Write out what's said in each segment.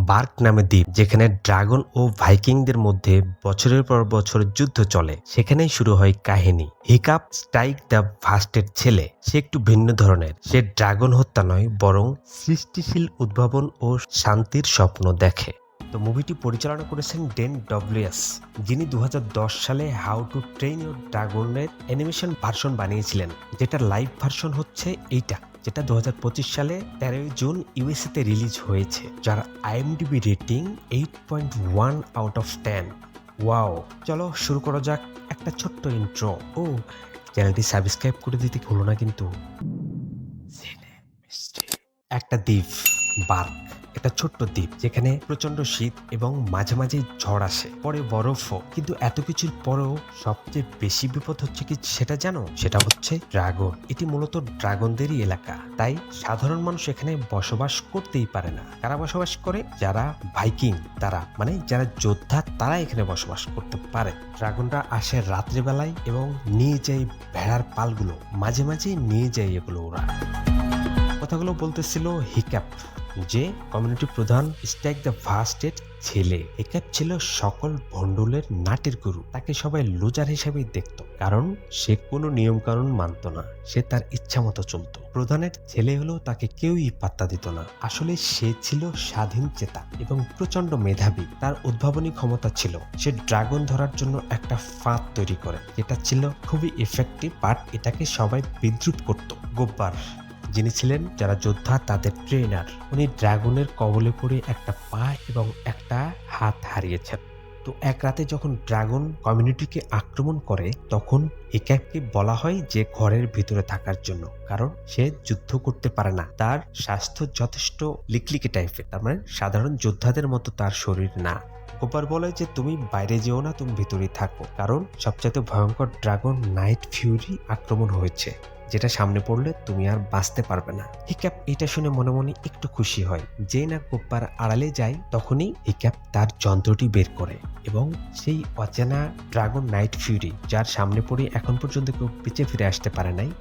Bark নামে দ্বীপ, যেখানে ড্রাগন ও ভাইকিংদের মধ্যে বছরের পর বছর যুদ্ধ চলে। সেখানেই শুরু হয় কাহিনী। হিকাপ স্টাইক দ্য ভাস্টের ছেলে। সে একটু ভিন্ন ধরনের। সে ড্রাগন হত্যা নয়, বরং সৃষ্টিশীল উদ্ভাবন ও শান্তির স্বপ্ন দেখে। তো মুভিটি পরিচালনা করেছেন ডেন ডব্লিউএস, যিনি 2010 সালে হাউ টু ট্রেন ইউর ড্রাগনের অ্যানিমেশন ভার্সন বানিয়েছিলেন, যেটা লাইভ ভার্সন হচ্ছে এইটা, যেটা 2025 সালে 13 জুন ইউএসএতে রিলিজ হয়েছে, যার IMDb rating 8.1 out of 10। Wow, চলো শুরু করা যাক। একটা ছোট্ট ইন্ট্রো। ও চ্যানেলটি সাবস্ক্রাইব করে দিতে ভুলো না কিন্তু। একটা দ্বীপ, বার্ক, একটা ছোট্ট দ্বীপ যেখানে প্রচন্ড শীত এবং মাঝে মাঝে ঝড় আসে, পরে বরফও। কিন্তু এত কিছুর পরেও সবচেয়ে বেশি বিপদ হচ্ছে কি সেটা জানো? সেটা হচ্ছে ড্রাগন। এটি মূলত ড্রাগনদেরই এলাকা, তাই সাধারণ মানুষ এখানে বসবাস করতেই পারে না। কারা বসবাস করে? যারা ভাইকিং, তারা মানে যারা যোদ্ধা, তারা এখানে বসবাস করতে পারে। ড্রাগনরা আসে রাত্রিবেলায় এবং নিয়ে যায় ভেড়ার পালগুলো, মাঝে মাঝে নিয়ে যায় এগুলো ওরা। কথাগুলো বলতেছিল হিক্যাপ, যে কমিউনিটি প্রধান স্টাইক দ্য ভাস্টের ছেলে। হিক্যাপ ছিল সকল ভন্ডুলের নাটের গুরু। তাকে সবাই লুজার হিসেবেই দেখত, কারণ সে কোনো নিয়ম কানুন মানত না। সে তার ইচ্ছা মতো চলত। প্রধানের ছেলে হলেও তাকে কেউই পাত্তা দিত না। আসলে সে ছিল স্বাধীন চেতা এবং প্রচন্ড মেধাবী। তার উদ্ভাবনী ক্ষমতা ছিল। সে ড্রাগন ধরার জন্য একটা ফাঁদ তৈরি করে, যেটা ছিল খুবই ইফেক্টিভ, বাট এটাকে সবাই বিদ্রুপ করত। গোব্বার, যিনি ছিলেন যারা যোদ্ধা তাদের ট্রেনার, উনি ড্রাগনের কবলে পড়ে একটা পা এবং একটা হাত হারিয়েছেন। তো এক রাতে যখন ড্রাগন কমিউনিটিকে আক্রমণ করে, তখন হিক্যাপকে বলা হয় যে ঘরের ভিতরে থাকার জন্য, কারণ সে যুদ্ধ করতে পারে না। তার স্বাস্থ্য যথেষ্ট লিকলিকে টাইপের, তার মানে সাধারণ যোদ্ধাদের মতো তার শরীর না। গোপার বলে যে তুমি বাইরে যেও না, তুমি ভিতরেই থাকো, কারণ সবচেয়ে ভয়ঙ্কর ড্রাগন নাইট ফিউরি আক্রমণ হয়েছে, যেটা সামনে পড়লে তুমি আর বাঁচতে পারবে না। হিক্যাপ এটা শুনে মনে মনে একটু খুশি হয়। যেই না গোপ্পার আড়ালে যায়, তখনই হিক্যাপ তার যন্ত্রটি বের করে এবং সেই অচেনা ড্রাগন নাইট ফিউরি, যার সামনে পড়ে এখন পর্যন্ত কেউ পিছে ফিরে আসতে পারে নাই,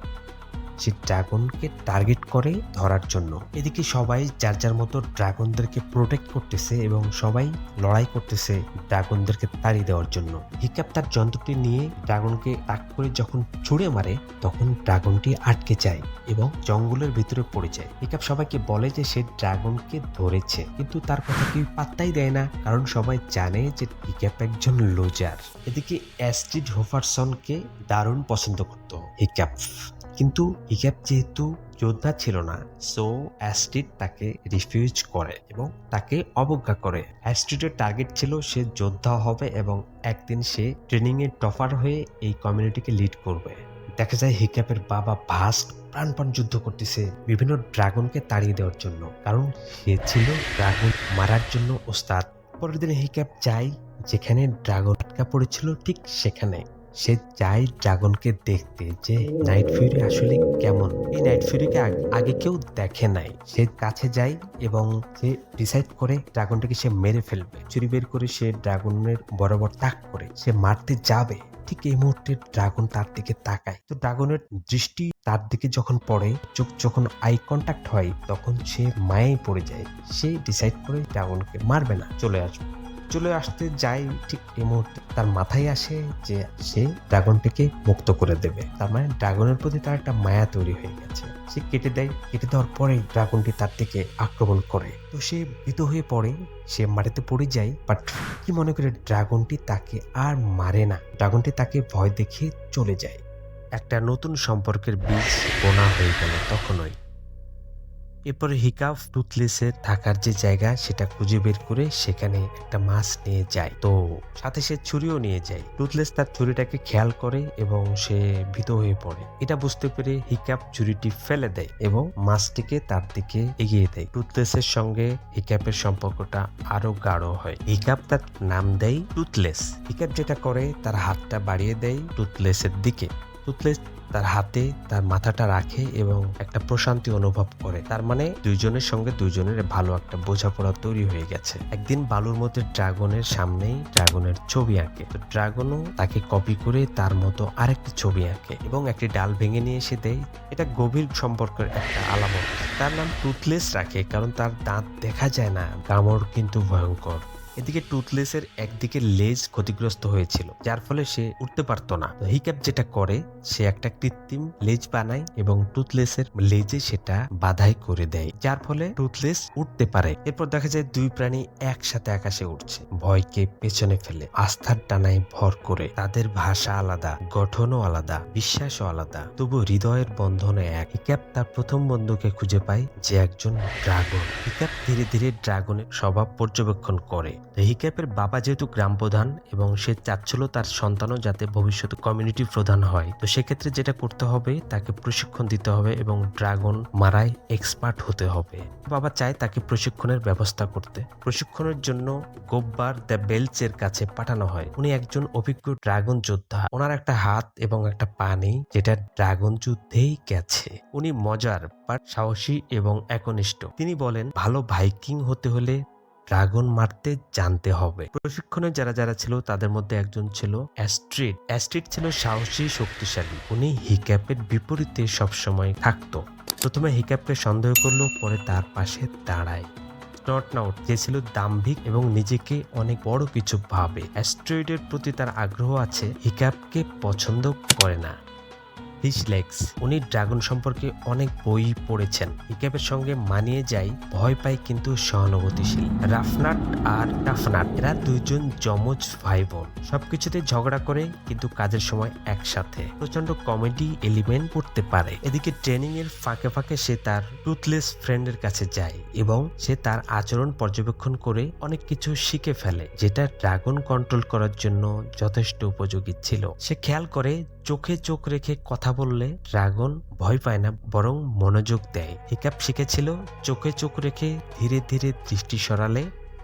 সে ড্রাগনকে টার্গেট করে ধরার জন্য। এদিকে সবাই যার যার মতো ড্রাগনদেরকে প্রোটেক্ট করতেছে এবং সবাই লড়াই করতেছে ড্রাগনদেরকে তাড়িয়ে দেওয়ার জন্য। হিক্যাপ তার যন্ত্রটি নিয়ে ড্রাগনকে তাক করে যখন ছুঁড়ে মারে, তখন ড্রাগনটি আটকে যায় এবং জঙ্গলের ভিতরে পড়ে যায়। হিক্যাপ সবাইকে বলে যে সে ড্রাগনকে ধরেছে, কিন্তু তার কথা কেউ পাত্তাই দেয় না, কারণ সবাই জানে যে হিক্যাপ একজন লুজার। এদিকে অ্যাস্ট্রিড হোফারসনকে দারুণ পছন্দ করত হিক্যাপ, কিন্তু হিক্যাপ যেহেতু যোদ্ধা ছিল না, সো অ্যাস্ট্রিড তাকে রিফিউজ করে এবং তাকে অবজ্ঞা করে। অ্যাস্ট্রিডের টার্গেট ছিল সে যোদ্ধা হবে এবং একদিন সে ট্রেনিং এ টপার হয়ে এই কমিউনিটিকে লিড করবে। দেখা যায় হিক্যাপের বাবা ভাস্ট প্রাণপণ যুদ্ধ করতেছে বিভিন্ন ড্রাগনকে তাড়িয়ে দেওয়ার জন্য, কারণ সে ছিল ড্রাগন মারার জন্য ওস্তাদ। পরের দিনে হিক্যাপ যায় যেখানে ড্রাগন আটকা পড়েছিল, ঠিক সেখানে সে যায় ড্রাগনকে দেখতে, যে নাইট ফিউরি আসলে কেমন। এই নাইট ফিউরিকে আগে কেউ দেখে নাই। সে কাছে যায় এবং সে ডিসাইড করে ড্রাগনটাকে সে মেরে ফেলবে। ছুরি বের করে সে ড্রাগনের বরাবর তাক করে সে মারতে যাবে। ঠিক এই মুহূর্তে ড্রাগন তার দিকে তাকায়। তো ড্রাগনের দৃষ্টি তার দিকে যখন পড়ে, চোখ যখন আই কন্ট্যাক্ট হয়, তখন সে মায়ায় পড়ে যায়। সে ডিসাইড করে ড্রাগনকে মারবে না, চলে আসতে যায়। ঠিক এই মুহূর্তে তার মাথায় আসে যে সে ড্রাগনটিকে মুক্ত করে দেবে। তার মানে ড্রাগনের প্রতি তার একটা মায়া তৈরি হয়ে গেছে। সে কেটে দেওয়ার পরে ড্রাগনটি তার দিকে আক্রমণ করে। তো সে ভীত হয়ে পড়ে, সে মাটিতে পড়ে যায়। বাট কি মনে করে ড্রাগনটি তাকে আর মারে না, ড্রাগনটি তাকে ভয় দেখিয়ে চলে যায়। একটা নতুন সম্পর্কের বীজ বোনা হয়ে গেল তখনই। এরপরে হিকাপ টুথলেসের থাকার যে জায়গা সেটা খুঁজে বের করে সেখানে একটা মাছ নিয়ে যায়। তো সাথে সে ছুরিও নিয়ে যায়। টুথলেস তার ছুরিটাকে খেয়াল করে এবং সে ভীত হয়ে পড়ে। এটা বুঝতে পেরে হিকাপ ছুরিটি ফেলে দেয় এবং মাছটিকে তার দিকে এগিয়ে দেয়। টুথলেসের সঙ্গে হিকাপের সম্পর্কটা আরো গাঢ় হয়। হিকাপ তার নাম দেয় টুথলেস। হিকাপ যেটা করে, তার হাতটা বাড়িয়ে দেয় টুথলেসের দিকে। টুথলেস তার হাতে তার মাথাটা রাখে এবং একটা প্রশান্তি অনুভব করে। তার মানে দুইজনের সঙ্গে দুইজনের ভালো একটা বোঝাপড়া তৈরি হয়ে গেছে। একদিন বালুর মধ্যে ড্রাগনের সামনেই ড্রাগনের ছবি আঁকে, তো ড্রাগনও তাকে কপি করে তার মতো আরেকটি ছবি আঁকে এবং একটি ডাল ভেঙে নিয়ে এসে দেয়। এটা গভীর সম্পর্কের একটা আলামত। তার নাম টুথলেস রাখে কারণ তার দাঁত দেখা যায় না, কামড় কিন্তু ভয়ঙ্কর। এদিকে টুথলেসের একদিকে লেজ ক্ষতিগ্রস্ত হয়েছিল, যার ফলে সে উঠতে পারতো না। হিক্যাপ যেটা করে, সে একটা কৃত্রিম লেজ বানায় এবং টুথলেসের লেজে সেটা বাধাই করে দেয়, যার ফলে টুথলেস উঠতে পারে। এরপর দেখা যায় দুই প্রাণী একসাথে আকাশে উঠছে, ভয়কে পেছনে ফেলে আস্থার টানায় ভর করে। তাদের ভাষা আলাদা, গঠনও আলাদা, বিশ্বাসও আলাদা, তবু হৃদয়ের বন্ধনে এক। হিক্যাপ তার প্রথম বন্ধুকে খুঁজে পায়, যে একজন ড্রাগন। হিক্যাপ ধীরে ধীরে ড্রাগনের স্বভাব পর্যবেক্ষণ করে। হিক্যাপের বাবা যেহেতু গ্রাম প্রধান এবং সে চাচ্ছিল তার সন্তানও যাতে ভবিষ্যতে কমিউনিটি প্রধান হয়, তো সেক্ষেত্রে যেটা করতে হবে, তাকে প্রশিক্ষণ দিতে হবে এবং ড্রাগন মারায় এক্সপার্ট হতে হবে। বাবা চায় তাকে প্রশিক্ষণের ব্যবস্থা করতে। প্রশিক্ষণের জন্য গোব্বার দ্য বেলচের কাছে পাঠানো হয়। উনি একজন অভিজ্ঞ ড্রাগন যোদ্ধা। ওনার একটা হাত এবং একটা পা নেই, যেটা ড্রাগন যুদ্ধেই গেছে। উনি মজার বাট সাহসী এবং একনিষ্ঠ। তিনি বলেন, ভালো ভাইকিং হতে হলে ড্রাগন মারতে জানতে হবে। প্রশিক্ষণে যারা যারা ছিল তাদের মধ্যে একজন ছিল অ্যাস্ট্রিড। অ্যাস্ট্রিড ছিল সাহসী, শক্তিশালী। উনি হিক্যাপের বিপরীতে সবসময় থাকতো। প্রথমে হিক্যাপকে সন্দেহ করলো, পরে তার পাশে দাঁড়ায়। স্নটনাউট, যে ছিল দাম্ভিক এবং নিজেকে অনেক বড় কিছু ভাবে। অ্যাস্ট্রয়েডের প্রতি তার আগ্রহ আছে, হিক্যাপকে পছন্দ করে না। ফিশলেগস, উনি ড্রাগন সম্পর্কে অনেক বই পড়েছেন। হিক্যাপের সঙ্গে মানিয়ে যায়, ভয় পায় কিন্তু সহানুভূতিশীল। রাফনাট আর টাফনাট, এরা দুইজন যমজ ভাই বোন। সবকিছুতে ঝগড়া করে কিন্তু কাজের সময় একসাথে। প্রচন্ড কমেডি এলিমেন্ট করতে পারে। এদিকে ট্রেনিং এর ফাঁকে ফাঁকে সে তার টুথলেস ফ্রেন্ডের কাছে যায় এবং সে তার আচরণ পর্যবেক্ষণ করে অনেক কিছু শিখে ফেলে, যেটা ড্রাগন কন্ট্রোল করার জন্য যথেষ্ট উপযোগী ছিল। সে খেয়াল করে, চোখে চোখ রেখে কথা বললে ড্রাগন ভয় পায় না, বরং মনোযোগ দেয়। হিক্যাপ শিখেছিল, চোখে চোখ রেখে ধীরে ধীরে দৃষ্টি সরালে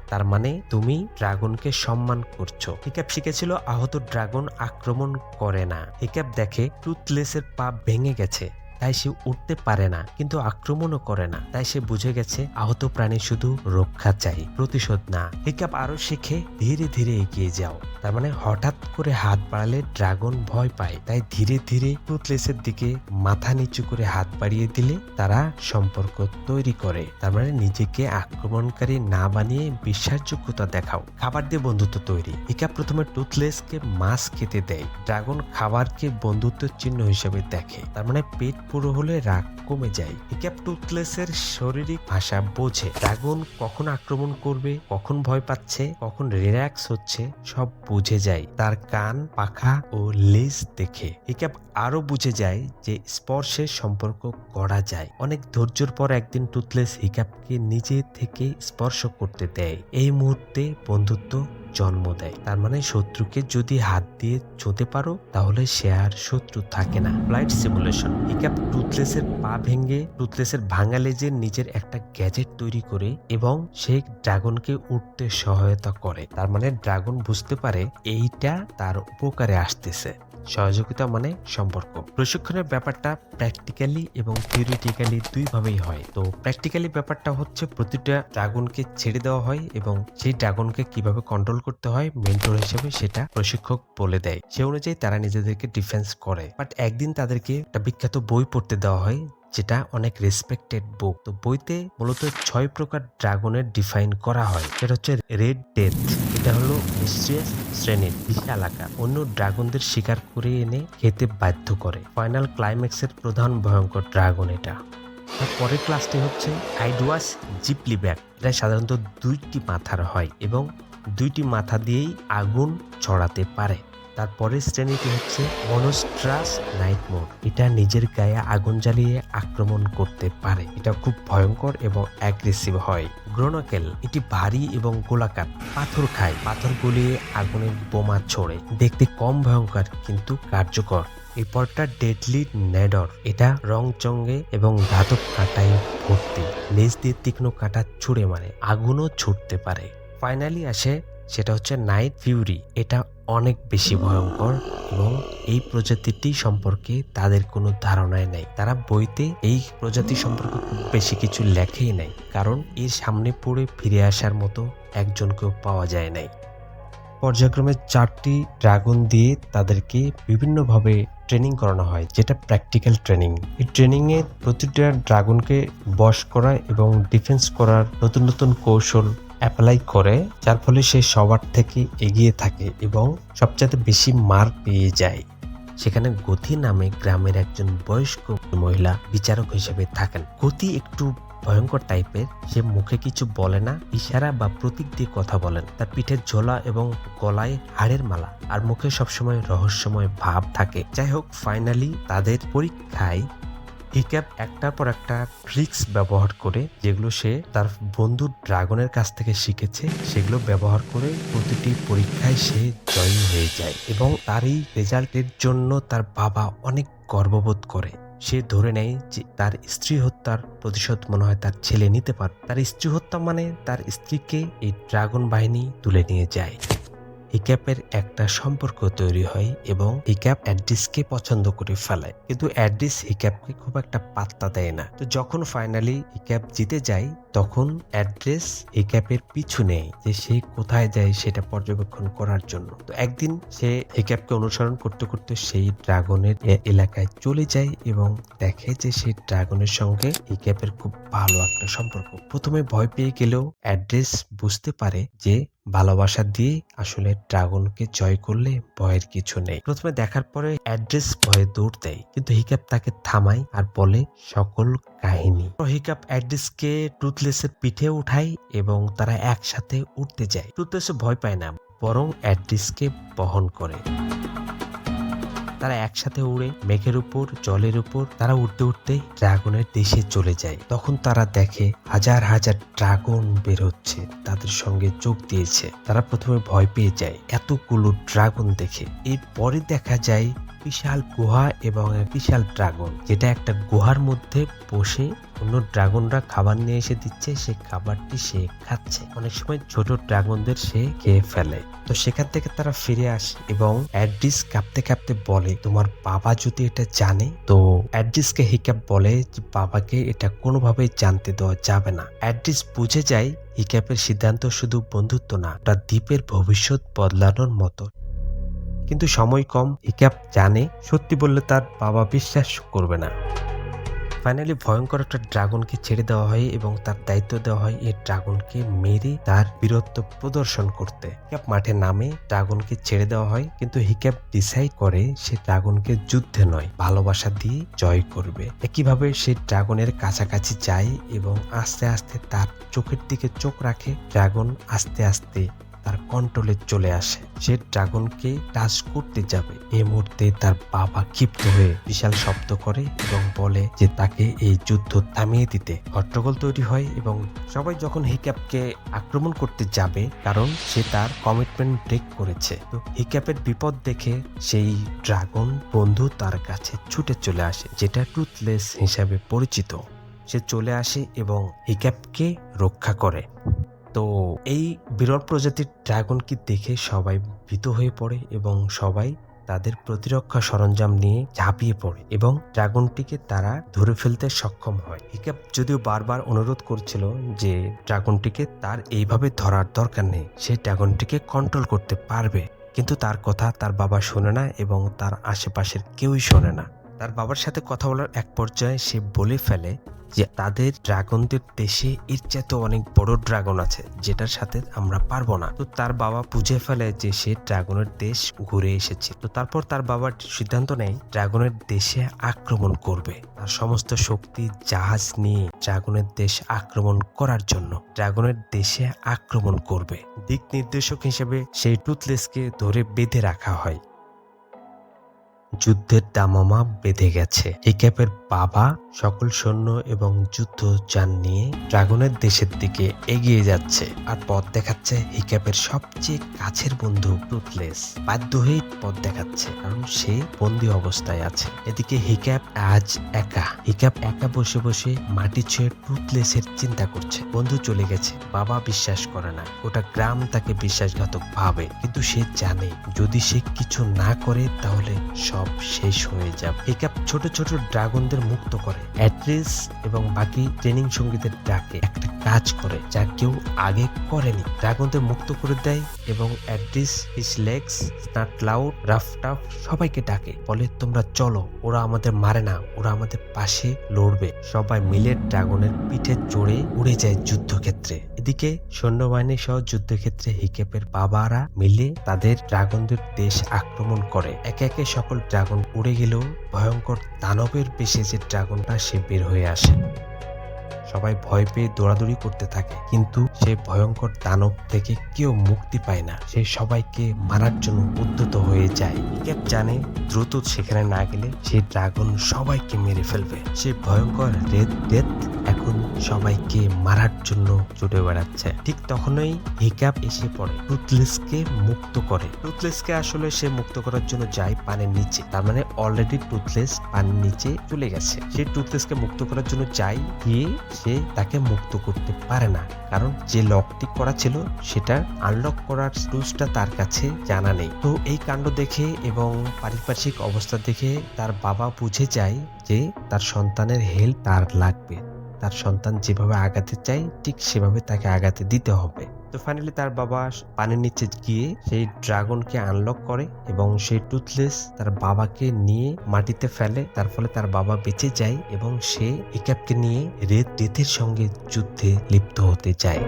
তার মানে তুমি ড্রাগনকে সম্মান করছো। হিক্যাপ শিখেছিল, আহত ড্রাগন আক্রমণ করে না। হিক্যাপ দেখে টুথলেসের পা ভেঙে গেছে, তাই সে উঠতে পারে না, কিন্তু আক্রমণও করে না। তাই সে বুঝে গেছে আহত প্রাণী শুধু রক্ষা চাই, প্রতিশোধ না। হিক্যাপ আরো শিখে, ধীরে ধীরে এগিয়ে যাও। তার মানে হঠাৎ করে হাত বাড়ালে ড্রাগন ভয় পায়, তাই ধীরে ধীরে টুথলেসের দিকে মাথা নিচু করে হাত বাড়িয়ে দিলে তারা সম্পর্ক তৈরি করে। তার মানে নিজেকে আক্রমণকারী না বানিয়ে বিশ্বাসযোগ্যতা দেখাও। খাবার দিয়ে বন্ধুত্ব তৈরি। হিক্যাপ প্রথমে টুথলেসকে মাছ খেতে দেয়। ড্রাগন খাবারকে বন্ধুত্বের চিহ্ন হিসেবে দেখে। তার মানে পেট পুরো হলে রাগ কমে যায়। হিক্যাপ টুথলেসের শারীরিক ভাষা বোঝে। ড্রাগন কখন আক্রমণ করবে, কখন ভয় পাচ্ছে, কখন রিল্যাক্স হচ্ছে, সব বুঝে যায় তার কান, পাখা ও লেজ দেখে। হিক্যাপ আরো বুঝে যায় যে স্পর্শে সম্পর্ক গড়া যায়। অনেক ধৈর্যের পর একদিন টুথলেস হিক্যাপকে নিজে থেকে স্পর্শ করতে দেয়। এই মুহূর্তে বন্ধুত্ব জন্ম দেয়। তার মানে শত্রুকে যদি হাত দিয়ে ছুঁতে পারো, তাহলে সে আর শত্রু থাকে না। Flight simulation. হিক্যাপ টুথলেসের পা ভেঙে টুথলেসের ভাঙা লেজের নিজের একটা গ্যাজেট তৈরি করে এবং সে ড্রাগনকে উঠতে সহায়তা করে। তার মানে ড্রাগন বুঝতে পারে এইটা তার উপকারে আসতেছে। সহযোগিতা মানে সম্পর্ক। প্রশিক্ষণের ব্যাপারটা প্র্যাকটিক্যালি এবং থিওরিটিক্যালি দুইভাবেই হয়। তো প্র্যাকটিক্যালি ব্যাপারটা হচ্ছে প্রতিটা ড্রাগনকে ছেড়ে দেওয়া হয় এবং সেই ড্রাগনকে কিভাবে কন্ট্রোল করতে হয় মেন্টর হিসেবে সেটা প্রশিক্ষক বলে দেয়। সে অনুযায়ী তারা নিজেদেরকে ডিফেন্স করে। বাট একদিন তাদেরকে একটা বিখ্যাত বই পড়তে দেওয়া হয়, যেটা অনেক রেসপেক্টেড বুক। তো বইতে মূলত 6 প্রকার ড্রাগনের ডিফাইন করা হয়। সেটা হচ্ছে রেড ডেথ, এটা হলো মিস্ট্রিয়াস শ্রেণীর, বিশাল আকার, অন্য ড্রাগনদের শিকার করে এনে খেতে বাধ্য করে। ফাইনাল ক্লাইম্যাক্সের প্রধান ভয়ঙ্কর ড্রাগন এটা। তারপরের ক্লাসটি হচ্ছে আইডওয়াস জিপ্লিব্যাক। এটা সাধারণত 2টি মাথার হয় এবং 2টি মাথা দিয়েই আগুন ছড়াতে পারে। তারপরের শ্রেণীটি হচ্ছে মনস্ট্রাস নাইটমোর। এটা নিজের গায়ে আগুন জ্বালিয়ে আক্রমণ করতে পারে। এটা খুব ভয়ঙ্কর এবং অ্যাগ্রেসিভ হয়। গ্রোনকেল, এটি ভারী এবং গোলাকার, পাথর খায়, পাথর গলিয়ে আগুনের বোমা ছোড়ে। দেখতে কম ভয়ঙ্কর কিন্তু কার্যকর। এরপরটা ডেডলি নেডর। এটা রং চঙ্গে এবং ধাতব কাঁটায় ভর্তি, লেজ দিয়ে তীক্ষ্ণ কাঁটা ছুঁড়ে মারে, আগুনও ছুটতে পারে। ফাইনালি আসে সেটা হচ্ছে নাইট ফিউরি। এটা অনেক বেশি ভয়ঙ্কর এবং এই প্রজাতিটি সম্পর্কে তাদের কোনো ধারণাই নাই। তারা বইতে এই প্রজাতি সম্পর্কে খুব বেশি কিছু লেখেই নাই, কারণ এর সামনে পড়ে ফিরে আসার মতো একজনকেও পাওয়া যায় নাই। পর্যায়ক্রমে 4টি ড্রাগন দিয়ে তাদেরকে বিভিন্নভাবে ট্রেনিং করানো হয়, যেটা প্র্যাকটিক্যাল ট্রেনিং। এই ট্রেনিংয়ে প্রতিটা ড্রাগনকে বশ করা এবং ডিফেন্স করার নতুন নতুন কৌশল অ্যাপ্লাই করে, যার ফলে সে সবার থেকে এগিয়ে থাকে এবং সবচেয়ে বেশি মার্ক পেয়ে যায়। সেখানে গতি নামে গ্রামের একজন বয়স্ক মহিলা বিচারক হিসেবে থাকেন। গতি একটু ভয়ঙ্কর টাইপের। সে মুখে কিছু বলে না, ইশারা বা প্রতীক দিয়ে কথা বলেন। তার পিঠের ঝোলা এবং গলায় হাড়ের মালা, আর মুখে সবসময় রহস্যময় ভাব থাকে। যাই হোক, ফাইনালি তাদের পরীক্ষায় হিক্যাপ একটার পর একটা ট্রিক্স ব্যবহার করে, যেগুলো সে তার বন্ধু ড্রাগনের কাছ থেকে শিখেছে, সেগুলো ব্যবহার করে প্রতিটি পরীক্ষায় সে জয়ী হয়ে যায় এবং তার এই রেজাল্টের জন্য তার বাবা অনেক গর্ববোধ করে। সে ধরে নেয় যে তার স্ত্রী হত্যার প্রতিশোধ মনে হয় তার ছেলে নিতে পারে। তার স্ত্রী হত্যা মানে তার স্ত্রীকে এই ড্রাগন বাহিনী তুলে নিয়ে যায়। হিক্যাপের একটা সম্পর্ক তৈরি হয় এবং হিক্যাপ অ্যাড্রিসকে পছন্দ করে ফেলে, কিন্তু অ্যাড্রিস হিক্যাপকে খুব একটা পাত্তা দেয় না। তো যখন ফাইনালি হিক্যাপ জিতে যায়, তখন অ্যাড্রেস হিক্যাপের পিছু নেয় যে সে কোথায় যায় সেটা পর্যবেক্ষণ করার জন্য। তো একদিন সে হিক্যাপকে অনুসরণ করতে করতে সেই ড্রাগনের এলাকায় চলে যায় এবং দেখে যে সেই ড্রাগনের সঙ্গে হিক্যাপের খুব ভালো একটা সম্পর্ক। প্রথমে ভয় পেয়ে গেলেও অ্যাড্রেস বুঝতে পারে যে ভালোবাসা দিয়ে আসলে ড্রাগনকে জয় করলে ভয়ের কিছু নেই। প্রথমে দেখার পরে অ্যাড্রেস ভয়ে দৌড় দেয়, কিন্তু হিক্যাপ তাকে থামায় আর বলে সকল কাহিনী। হিক্যাপ অ্যাড্রেসকে টুথলেসের পিঠে উঠায় এবং তারা একসাথে উঠতে যায়। টুথলেস ভয় পায় না, বরং অ্যাড্রেসকে বহন করে। তারা একসাথে উড়ে মেঘের উপর, জলের উপর তারা উঠতে উঠতে ড্রাগনের দেশে চলে যায়। তখন তারা দেখে হাজার হাজার ড্রাগন বের হচ্ছে, তাদের সঙ্গে যোগ দিয়েছে। তারা প্রথমে ভয় পেয়ে যায় এতগুলো ড্রাগন দেখে। এরপরে দেখা যায় বিশাল গুহা এবং এক বিশাল ড্রাগন, যেটা একটা গুহার মধ্যে বসে অন্য ড্রাগনরা খাবার নিয়ে এসে দিচ্ছে, সে খাবারটি সে খাচ্ছে। অনেক সময় ছোট ড্রাগনদের সে খেয়ে ফেলে। তো সেখান থেকে তারা ফিরে আসে এবং অ্যাড্রিস কাঁপতে কাঁপতে বলে, তোমার বাবা যদি এটা জানে। তো অ্যাড্রিসকে হিক্যাপ বলে যে বাবাকে এটা কোনোভাবেই জানতে দেওয়া যাবে না। অ্যাড্রিস বুঝে যায় হিক্যাপের সিদ্ধান্ত শুধু বন্ধুত্ব না, ওটা দ্বীপের ভবিষ্যৎ বদলানোর মতো। কিন্তু সময় কম, হিক্যাপ জানে সত্যি বললে তার বাবা বিশ্বাস করবে না। ফাইনালি ভয়ঙ্কর একটা ড্রাগনকে ছেড়ে দেওয়া হয় এবং তার দায়িত্ব দেওয়া হয় এই ড্রাগনকে মেরে তার বীরত্ব প্রদর্শন করতে। হিক্যাপ মাঠে নামে, ড্রাগনকে ছেড়ে দেওয়া হয়, কিন্তু হিক্যাপ ডিসাইড করে সে ড্রাগনকে যুদ্ধে নয়, ভালোবাসা দিয়ে জয় করবে। একইভাবে সে ড্রাগনের কাছাকাছি যায় এবং আস্তে আস্তে তার চোখের দিকে চোখ রাখে। ড্রাগন আস্তে আস্তে তার কন্ট্রোলে চলে আসে। সে ড্রাগনকে টাচ করতে যাবে, এই মুহূর্তে তার বাবা ক্ষিপ্ত হয়ে বিশাল শব্দ করে এবং বলে যে তাকে এই যুদ্ধ থামিয়ে দিতে। হট্টগোল তৈরি হয় এবং সবাই যখন হিক্যাপকে আক্রমণ করতে যাবে, কারণ সে তার কমিটমেন্ট ব্রেক করেছে। তো হিক্যাপের বিপদ দেখে সেই ড্রাগন বন্ধু তার কাছে ছুটে চলে আসে, যেটা টুথলেস হিসাবে পরিচিত। সে চলে আসে এবং হিক্যাপকে রক্ষা করে। তো এই বিরল প্রজাতির ড্রাগনকে দেখে সবাই ভীত হয়ে পড়ে এবং সবাই তাদের প্রতিরক্ষা সরঞ্জাম নিয়ে ঝাঁপিয়ে পড়ে এবং ড্রাগনটিকে তারা ধরে ফেলতে সক্ষম হয়। হিক্যাপ যদিও বারবার অনুরোধ করছিল যে ড্রাগনটিকে তার এইভাবে ধরার দরকার নেই, সে ড্রাগনটিকে কন্ট্রোল করতে পারবে, কিন্তু তার কথা তার বাবা শোনে না এবং তার আশেপাশের কেউই শোনে না। তার বাবার সাথে কথা বলার এক পর্যায়ে সে বলে ফেলে যে তাদের ড্রাগনদের দেশে এর চাইতে অনেক বড় ড্রাগন আছে, যেটার সাথে আমরা পারবো না। তো তার বাবা বুঝে ফেলে যে সে ড্রাগনের দেশ ঘুরে এসেছে। তো তারপর তার বাবার সিদ্ধান্ত নেয় ড্রাগনের দেশে আক্রমণ করবে, তার সমস্ত শক্তি জাহাজ নিয়ে ড্রাগনের দেশ আক্রমণ করার জন্য ড্রাগনের দেশে আক্রমণ করবে। দিক নির্দেশক হিসেবে সেই টুথলেসকে ধরে বেঁধে রাখা হয়। যুদ্ধের দামামা বেঁধে গেছে। হিক্যাপের বাবা সকল সৈন্য এবং যুদ্ধ যান নিয়ে ড্রাগনের দেশের দিকে এগিয়ে যাচ্ছে। আর পথ দেখাচ্ছে হিক্যাপের সবচেয়ে কাছের বন্ধু টুথলেস। বাধ্য হয়ে পথ দেখাচ্ছে কারণ সে বন্দী অবস্থায় আছে। এদিকে হিক্যাপ আজ একা। হিক্যাপ একা বসে বসে মাটি ছুঁয়ে টুথলেসের চিন্তা করছে। বন্ধু চলে গেছে, বাবা বিশ্বাস করে না, গোটা গ্রাম তাকে বিশ্বাসঘাতক ভাবে, কিন্তু সে জানে যদি সে কিছু না করে তাহলে সব শেষ হয়ে যাবে। হিক্যাপ ছোট ছোট ড্রাগনদের মুক্ত করে, অ্যাড্রেস এবং বাকি ট্রেনিং সঙ্গীদের ডাকে একটা কাজ করে যা কেউ আগে করেনি। ড্রাগনদের মুক্ত করে দেয় এবং অ্যাড্রেস, হিজ লেগস, স্নাট লাউড, রাফ টাফ সবাইকে ডাকে, বলে তোমরা চলো, ওরা আমাদের মারে না, ওরা আমাদের পাশে লড়বে। সবাই মিলে ড্রাগনের পিঠে চড়ে উড়ে যায় যুদ্ধক্ষেত্রে। এদিকে সৈন্যবাহিনী সহ যুদ্ধক্ষেত্রে হিক্যাপের বাবারা মিলে তাদের ড্রাগনদের দেশ আক্রমণ করে। একে একে সকল ড্রাগন উড়ে গেলেও ভয়ঙ্কর দানবের বেশে যে ড্রাগনটা সে বের হয়ে আসে। সবাই ভয় পেয়ে দৌড়াদৌড়ি করতে থাকে, কিন্তু সেই ভয়ঙ্কর দানব থেকে কেউ মুক্তি পায় না। সে সবাইকে মারার জন্য উদ্যত হয়ে যায়। হিক্যাপ জানে দ্রুত সেখানে না গেলে সেই ড্রাগন সবাইকে মেরে ফেলবে। সে ভয়ঙ্কর রেড ডেথ এখন সবাইকে মারার জন্য ছুটে বেড়াচ্ছে। ঠিক তখনই হিক্যাপ এসে পড়ে, টুথলেসকে মুক্ত করে। টুথলেসকে আসলে সে মুক্ত করার জন্য যায় পানির নিচে, তার মানে অলরেডি টুথলেস পানির নিচে চলে গেছে। সে টুথলেসকে মুক্ত করার জন্য যায়, গিয়ে সে তাকে মুক্ত করতে পারে না, কারণ যে লকটি করা ছিল সেটা আনলক করার টুলসটা তার কাছে জানা নেই। তো এই কাণ্ড দেখে এবং পারিপার্শ্বিক অবস্থা দেখে তার বাবা বুঝে যায় যে তার সন্তানের হেল্প তার লাগবে। তার সন্তান যেভাবে আগাতে চায় ঠিক সেভাবে তাকে আগাতে দিতে হবে। তো ফাইনালি তার বাবা পানির নিচে গিয়ে সেই ড্রাগনকে আনলক করে এবং সেই টুথলেস তার বাবাকে নিয়ে মাটিতে ফেলে। তার ফলে তার বাবা বেঁচে যায় এবং সে হিক্যাপকে নিয়ে রেড ডেথের সঙ্গে যুদ্ধে লিপ্ত হতে যায়।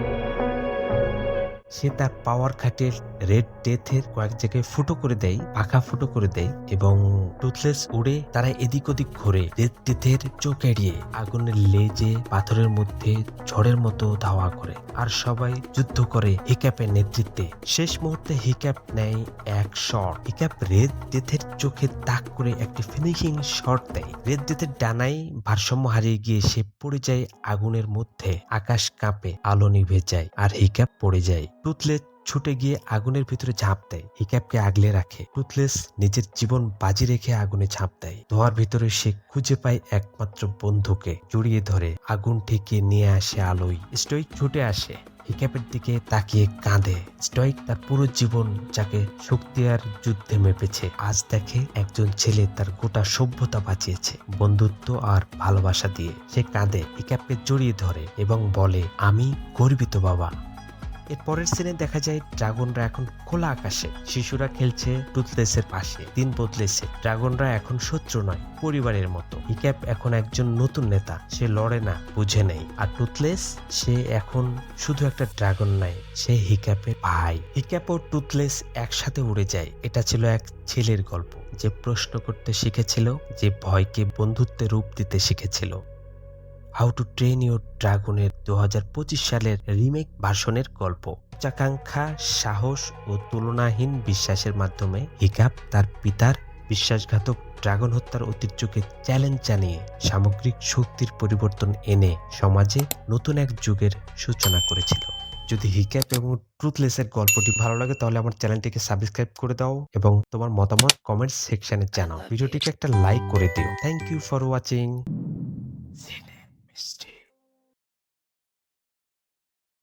সে তার পাওয়ার খাটিয়ে রেড ডেথের কয়েক জায়গায় ফুটো করে দেয়, পাখা ফুটো করে দেয় এবং টুথলেস উড়ে তারা এদিক ওদিক ঘুরে রেড ডেথের চোখ এড়িয়ে আগুনের লেজে পাথরের মধ্যে ঝড়ের মতো ধাওয়া করে। আর সবাই যুদ্ধ করে হিক্যাপের নেতৃত্বে। শেষ মুহূর্তে হিক্যাপ নেয় এক শট। হিক্যাপ রেড ডেথের চোখে তাক করে একটি ফিনিশিং শট দেয়। রেড ডেথের ডানায় ভারসাম্য হারিয়ে গিয়ে সে পড়ে যায় আগুনের মধ্যে। আকাশ কাঁপে, আলো নিভে যায় আর হিক্যাপ পড়ে যায়। টুথলেস ছুটে গিয়ে আগুনের ভিতরে ঝাঁপ দেয়, হিক্যাপকে আগলে রাখে। টুথলেস নিজের জীবন বাজি রেখে আগুনে ঝাঁপ দেয়। ধোঁয়ার ভিতরে সে খুঁজে পায় একমাত্র বন্ধুকে, জড়িয়ে ধরে আগুন ঠেকিয়ে নিয়ে আসে আলোয়। স্টোইক ছুটে আসে, হিক্যাপের দিকে তাকিয়ে কাঁদে। স্টোইক তার পুরো জীবন যাকে শক্তি আর যুদ্ধে মেপেছে, আজ দেখে একজন ছেলে তার গোটা সভ্যতা বাঁচিয়েছে বন্ধুত্ব আর ভালোবাসা দিয়ে। সে কাঁদে, হিক্যাপকে জড়িয়ে ধরে এবং বলে, আমি গর্বিত বাবা। এর পরের সিনে দেখা যায় ড্রাগনরা এখন খোলা আকাশে, শিশুরা খেলছে টুথলেসের পাশে। দিন বদলেছে, ড্রাগনরা এখন শত্রু নয়, পরিবারের মতো। হিক্যাপ এখন একজন নতুন নেতা, সে লড়ে না, বুঝে নেই। আর টুথলেস, সে এখন শুধু একটা ড্রাগন নাই, সে হিক্যাপের ভাই। হিক্যাপ ও টুথলেস একসাথে উড়ে যায়। এটা ছিল এক ছেলের গল্প, যে প্রশ্ন করতে শিখেছিল, যে ভয়কে বন্ধুত্বে রূপ দিতে শিখেছিল। হাউ টু ট্রেন ইউর ড্রাগনের 2025 সালের রিমেক ভার্সনের গল্প। উচ্চাকাঙ্ক্ষা, সাহস ও তুলনাহীন বিশ্বাসের মাধ্যমে হিক্যাপ তার পিতার বিশ্বাসঘাতক ড্রাগন হত্যার ঐতিহ্যকে চ্যালেঞ্জ জানিয়ে সামগ্রিক শক্তির পরিবর্তন এনে সমাজে নতুন এক যুগের সূচনা করেছিল। যদি হিক্যাপ এবং ট্রুথলেসের গল্পটি ভালো লাগে তাহলে আমার চ্যানেলটিকে সাবস্ক্রাইব করে দাও এবং তোমার মতামত কমেন্ট সেকশনে জানাও। ভিডিওটিকে একটা লাইক করে দিও। Thank you for watching.